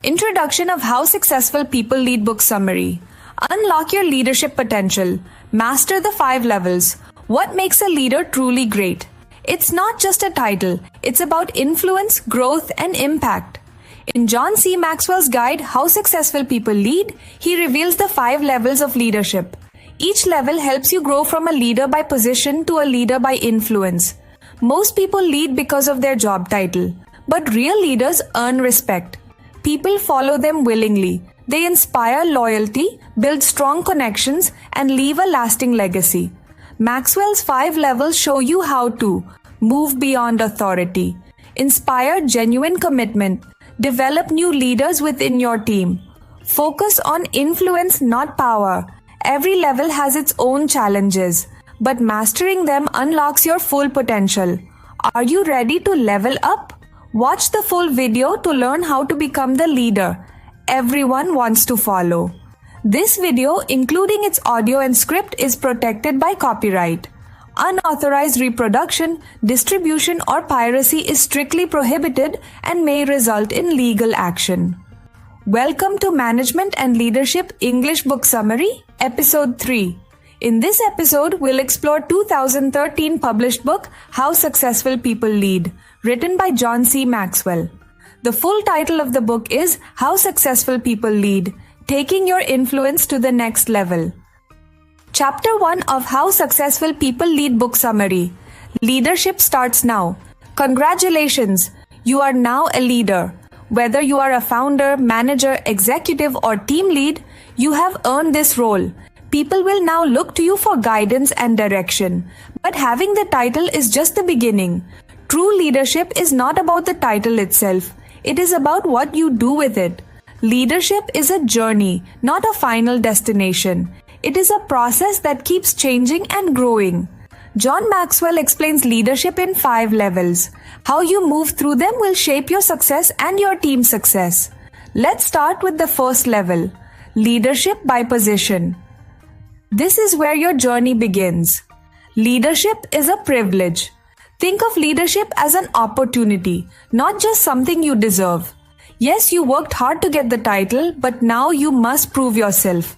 Introduction of How Successful People Lead book summary. Unlock your leadership potential. Master the 5 levels. What makes a leader truly great? It's not just a title. It's about influence, growth, and impact. In John C Maxwell's guide, How Successful People Lead, he reveals the 5 levels of leadership. Each level helps you grow from a leader by position to a leader by influence. Most people lead because of their job title, but real leaders earn respect. People follow them willingly. They inspire loyalty, build strong connections, and leave a lasting legacy. Maxwell's 5 levels show you how to move beyond authority, inspire genuine commitment, develop new leaders within your team, focus on influence, not power. Every level has its own challenges, but mastering them unlocks your full potential. Are you ready to level up? Watch the full video to learn how to become the leader everyone wants to follow. This video, including its audio and script, is protected by copyright. Unauthorized reproduction, distribution, or piracy is strictly prohibited and may result in legal action. Welcome to Management and Leadership English Book Summary, Episode 3. In this episode, we'll explore 2013 published book, How Successful People Lead, written by John C Maxwell. The full title of the book is How Successful People Lead, Taking Your Influence to the Next Level. Chapter 1 of How Successful People Lead book summary. Leadership starts now. Congratulations! You are now a leader. Whether you are a founder, manager, executive, or team lead, you have earned this role. People will now look to you for guidance and direction. But having the title is just the beginning. True leadership is not about the title itself. It is about what you do with it. Leadership is a journey, not a final destination. It is a process that keeps changing and growing. John Maxwell explains leadership in 5 levels. How you move through them will shape your success and your team's success. Let's start with the first level, leadership by position. This is where your journey begins. Leadership is a privilege. Think of leadership as an opportunity, not just something you deserve. Yes, you worked hard to get the title, but now you must prove yourself.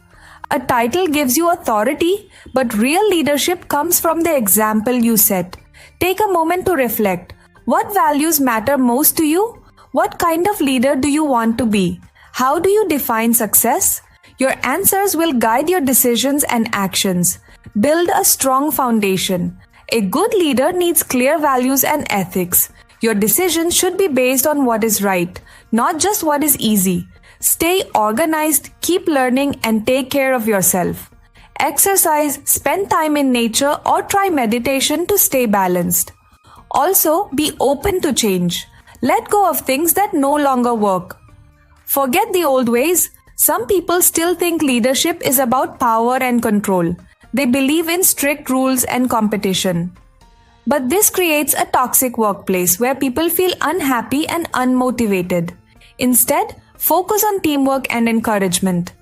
A title gives you authority, but real leadership comes from the example you set. Take a moment to reflect. What values matter most to you? What kind of leader do you want to be? How do you define success? Your answers will guide your decisions and actions. Build a strong foundation. A good leader needs clear values and ethics. Your decisions should be based on what is right, not just what is easy. Stay organized, keep learning, and take care of yourself. Exercise, spend time in nature, or try meditation to stay balanced. Also, be open to change. Let go of things that no longer work. Forget the old ways. Some people still think leadership is about power and control. They believe in strict rules and competition. But this creates a toxic workplace where people feel unhappy and unmotivated. Instead, focus on teamwork and encouragement.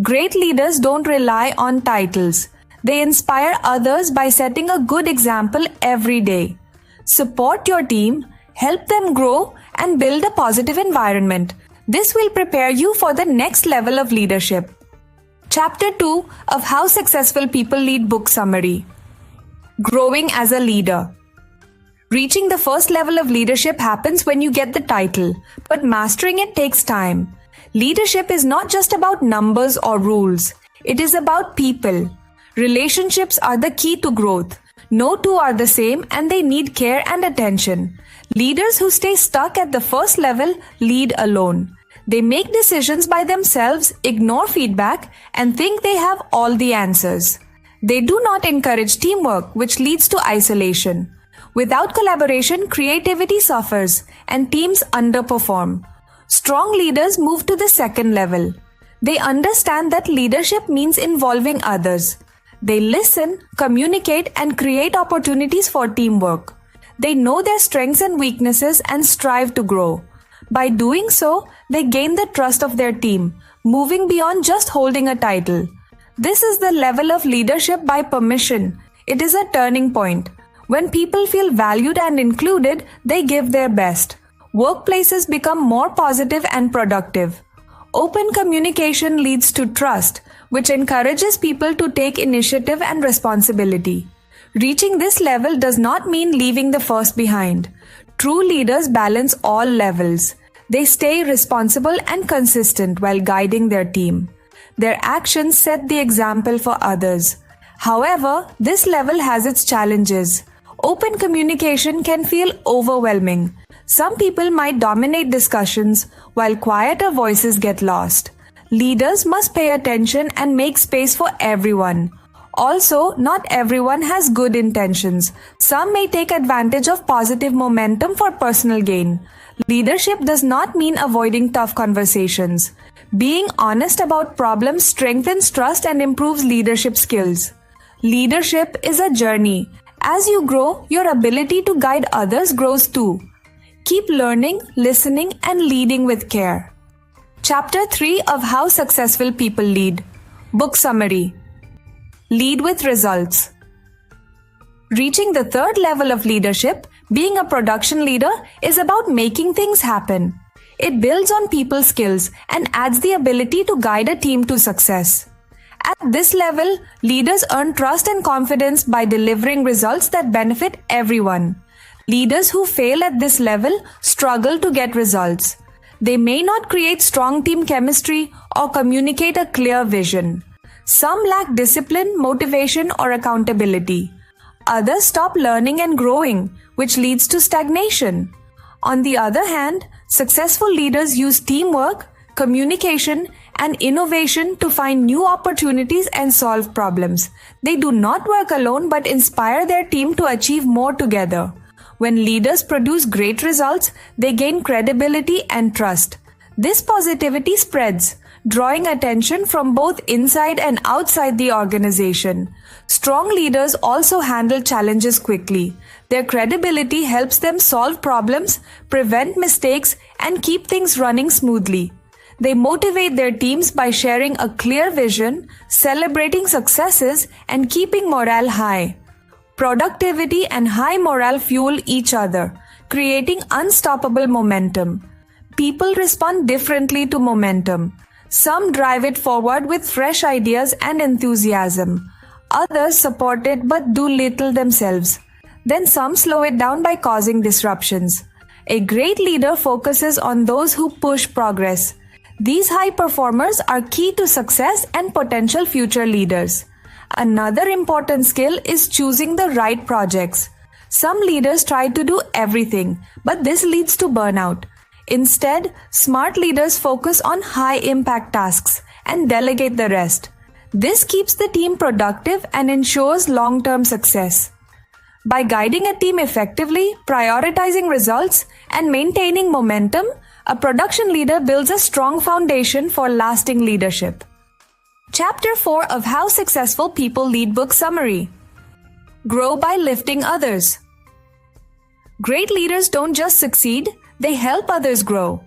Great leaders don't rely on titles. They inspire others by setting a good example every day. Support your team, help them grow, and build a positive environment. This will prepare you for the next level of leadership. Chapter 2 of How Successful People Lead book summary. Growing as a leader. Reaching the first level of leadership happens when you get the title, but mastering it takes time. Leadership is not just about numbers or rules. It is about people. Relationships are the key to growth. No two are the same, and they need care and attention. Leaders who stay stuck at the first level lead alone. They make decisions by themselves, ignore feedback, and think they have all the answers. They do not encourage teamwork, which leads to isolation. Without collaboration, creativity suffers, and teams underperform. Strong leaders move to the second level. They understand that leadership means involving others. They listen, communicate, and create opportunities for teamwork. They know their strengths and weaknesses and strive to grow. By doing so, they gain the trust of their team, moving beyond just holding a title. This is the level of leadership by permission. It is a turning point. When people feel valued and included, they give their best. Workplaces become more positive and productive. Open communication leads to trust, which encourages people to take initiative and responsibility. Reaching this level does not mean leaving the first behind. True leaders balance all levels. They stay responsible and consistent while guiding their team. Their actions set the example for others. However, this level has its challenges. Open communication can feel overwhelming. Some people might dominate discussions while quieter voices get lost. Leaders must pay attention and make space for everyone. Also, not everyone has good intentions. Some may take advantage of positive momentum for personal gain. Leadership does not mean avoiding tough conversations. Being honest about problems strengthens trust and improves leadership skills. Leadership is a journey. As you grow, your ability to guide others grows too. Keep learning, listening, and leading with care. Chapter 3 of How Successful People Lead. Book Summary. Lead with results. Reaching the third level of leadership, being a production leader, is about making things happen. It builds on people's skills and adds the ability to guide a team to success. At this level, leaders earn trust and confidence by delivering results that benefit everyone. Leaders who fail at this level struggle to get results. They may not create strong team chemistry or communicate a clear vision. Some lack discipline, motivation, or accountability. Others stop learning and growing, which leads to stagnation. On the other hand, successful leaders use teamwork, communication, and innovation to find new opportunities and solve problems. They do not work alone but inspire their team to achieve more together. When leaders produce great results, they gain credibility and trust. This positivity spreads, drawing attention from both inside and outside the organization. Strong leaders also handle challenges quickly. Their credibility helps them solve problems, prevent mistakes, and keep things running smoothly. They motivate their teams by sharing a clear vision, celebrating successes, and keeping morale high. Productivity and high morale fuel each other, creating unstoppable momentum. People respond differently to momentum. Some drive it forward with fresh ideas and enthusiasm. Others support it but do little themselves. Then some slow it down by causing disruptions. A great leader focuses on those who push progress. These high performers are key to success and potential future leaders. Another important skill is choosing the right projects. Some leaders try to do everything, but this leads to burnout. Instead, smart leaders focus on high-impact tasks and delegate the rest. This keeps the team productive and ensures long-term success. By guiding a team effectively, prioritizing results, and maintaining momentum, a production leader builds a strong foundation for lasting leadership. Chapter 4 of How Successful People Lead Book Summary. Grow by lifting others. Great leaders don't just succeed, they help others grow.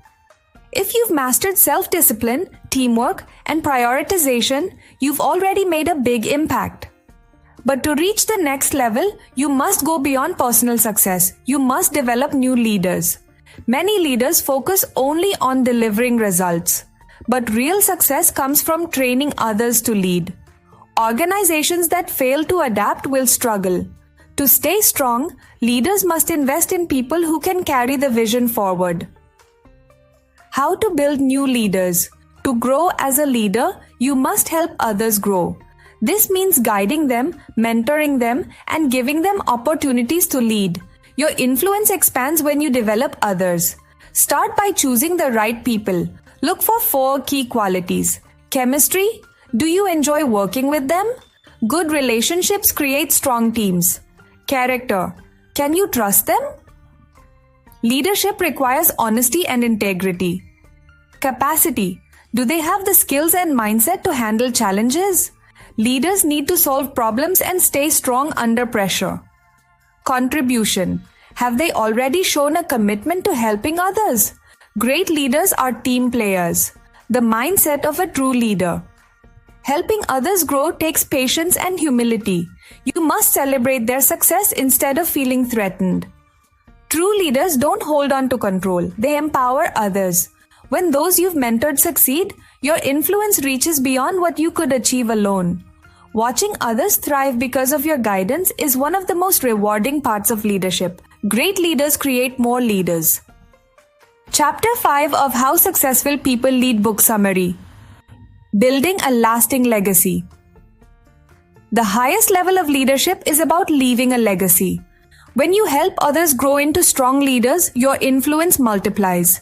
If you've mastered self-discipline, teamwork, and prioritization, you've already made a big impact. But to reach the next level, you must go beyond personal success. You must develop new leaders. Many leaders focus only on delivering results. But real success comes from training others to lead. Organizations that fail to adapt will struggle. To stay strong, leaders must invest in people who can carry the vision forward. How to build new leaders? To grow as a leader, you must help others grow. This means guiding them, mentoring them, and giving them opportunities to lead. Your influence expands when you develop others. Start by choosing the right people. Look for 4 key qualities. Chemistry. Do you enjoy working with them? Good relationships create strong teams. Character. Can you trust them? Leadership requires honesty and integrity. Capacity. Do they have the skills and mindset to handle challenges? Leaders need to solve problems and stay strong under pressure. Contribution. Have they already shown a commitment to helping others? Great leaders are team players. The mindset of a true leader. Helping others grow takes patience and humility. You must celebrate their success instead of feeling threatened. True leaders don't hold on to control. They empower others. When those you've mentored succeed, your influence reaches beyond what you could achieve alone. Watching others thrive because of your guidance is one of the most rewarding parts of leadership. Great leaders create more leaders. Chapter 5 of How Successful People Lead book summary. Building a lasting legacy. The highest level of leadership is about leaving a legacy. When you help others grow into strong leaders, your influence multiplies.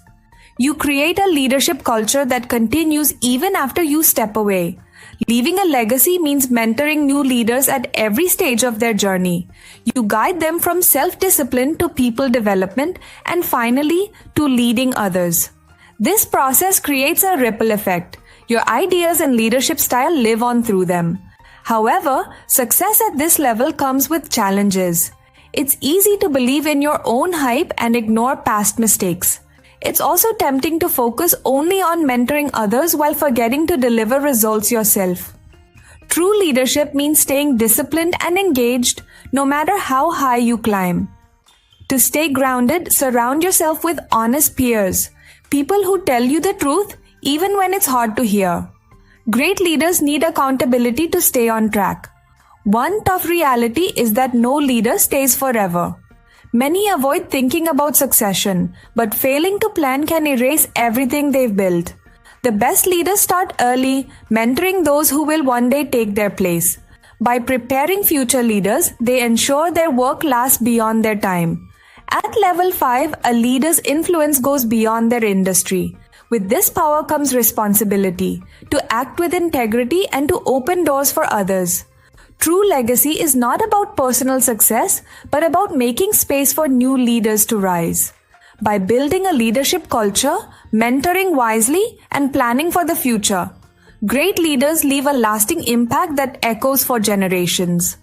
You create a leadership culture that continues even after you step away. Leaving a legacy means mentoring new leaders at every stage of their journey. You guide them from self-discipline to people development and finally to leading others. This process creates a ripple effect. Your ideas and leadership style live on through them. However, success at this level comes with challenges. It's easy to believe in your own hype and ignore past mistakes. It's also tempting to focus only on mentoring others while forgetting to deliver results yourself. True leadership means staying disciplined and engaged no matter how high you climb. To stay grounded, surround yourself with honest peers, people who tell you the truth even when it's hard to hear. Great leaders need accountability to stay on track. One tough reality is that no leader stays forever. Many avoid thinking about succession, but failing to plan can erase everything they've built. The best leaders start early, mentoring those who will one day take their place. By preparing future leaders, they ensure their work lasts beyond their time. At level 5, a leader's influence goes beyond their industry. With this power comes responsibility, to act with integrity and to open doors for others. True legacy is not about personal success, but about making space for new leaders to rise. By building a leadership culture, mentoring wisely, and planning for the future, great leaders leave a lasting impact that echoes for generations.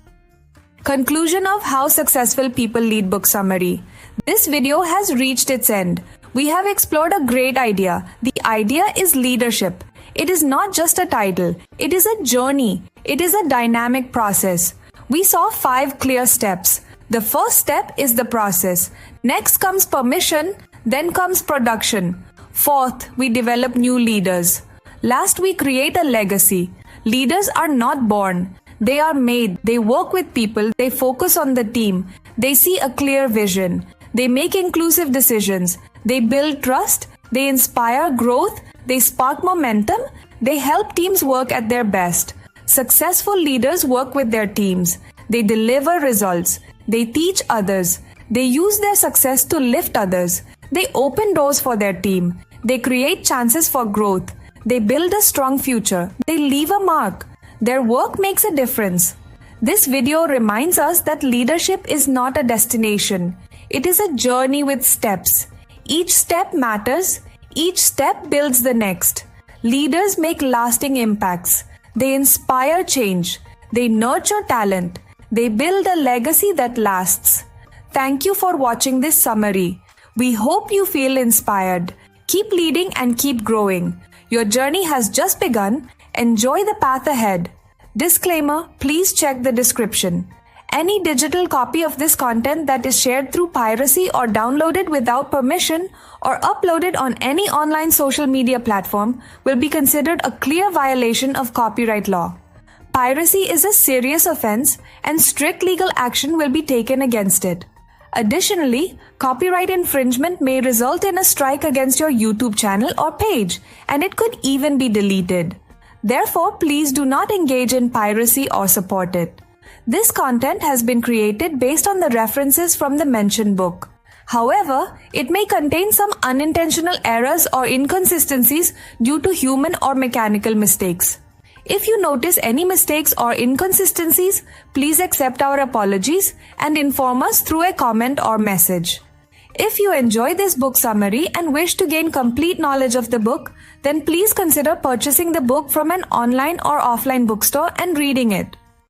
Conclusion of How Successful People Lead book summary. This video has reached its end. We have explored a great idea. The idea is leadership. It is not just a title. It is a journey. It is a dynamic process. We saw 5 clear steps. The first step is the process. Next comes permission. Then comes production. Fourth, we develop new leaders. Last, we create a legacy. Leaders are not born. They are made. They work with people. They focus on the team. They see a clear vision. They make inclusive decisions. They build trust. They inspire growth. They spark momentum. They help teams work at their best. Successful leaders work with their teams. They deliver results. They teach others. They use their success to lift others. They open doors for their team. They create chances for growth. They build a strong future. They leave a mark. Their work makes a difference. This video reminds us that leadership is not a destination. It is a journey with steps. Each step matters. Each step builds the next. Leaders make lasting impacts. They inspire change. They nurture talent. They build a legacy that lasts. Thank you for watching this summary. We hope you feel inspired. Keep leading and keep growing. Your journey has just begun. Enjoy the path ahead. Disclaimer, please check the description. Any digital copy of this content that is shared through piracy or downloaded without permission or uploaded on any online social media platform will be considered a clear violation of copyright law. Piracy is a serious offense and strict legal action will be taken against it. Additionally, copyright infringement may result in a strike against your YouTube channel or page, and it could even be deleted. Therefore, please do not engage in piracy or support it. This content has been created based on the references from the mentioned book. However, it may contain some unintentional errors or inconsistencies due to human or mechanical mistakes. If you notice any mistakes or inconsistencies, please accept our apologies and inform us through a comment or message. If you enjoy this book summary and wish to gain complete knowledge of the book, then please consider purchasing the book from an online or offline bookstore and reading it.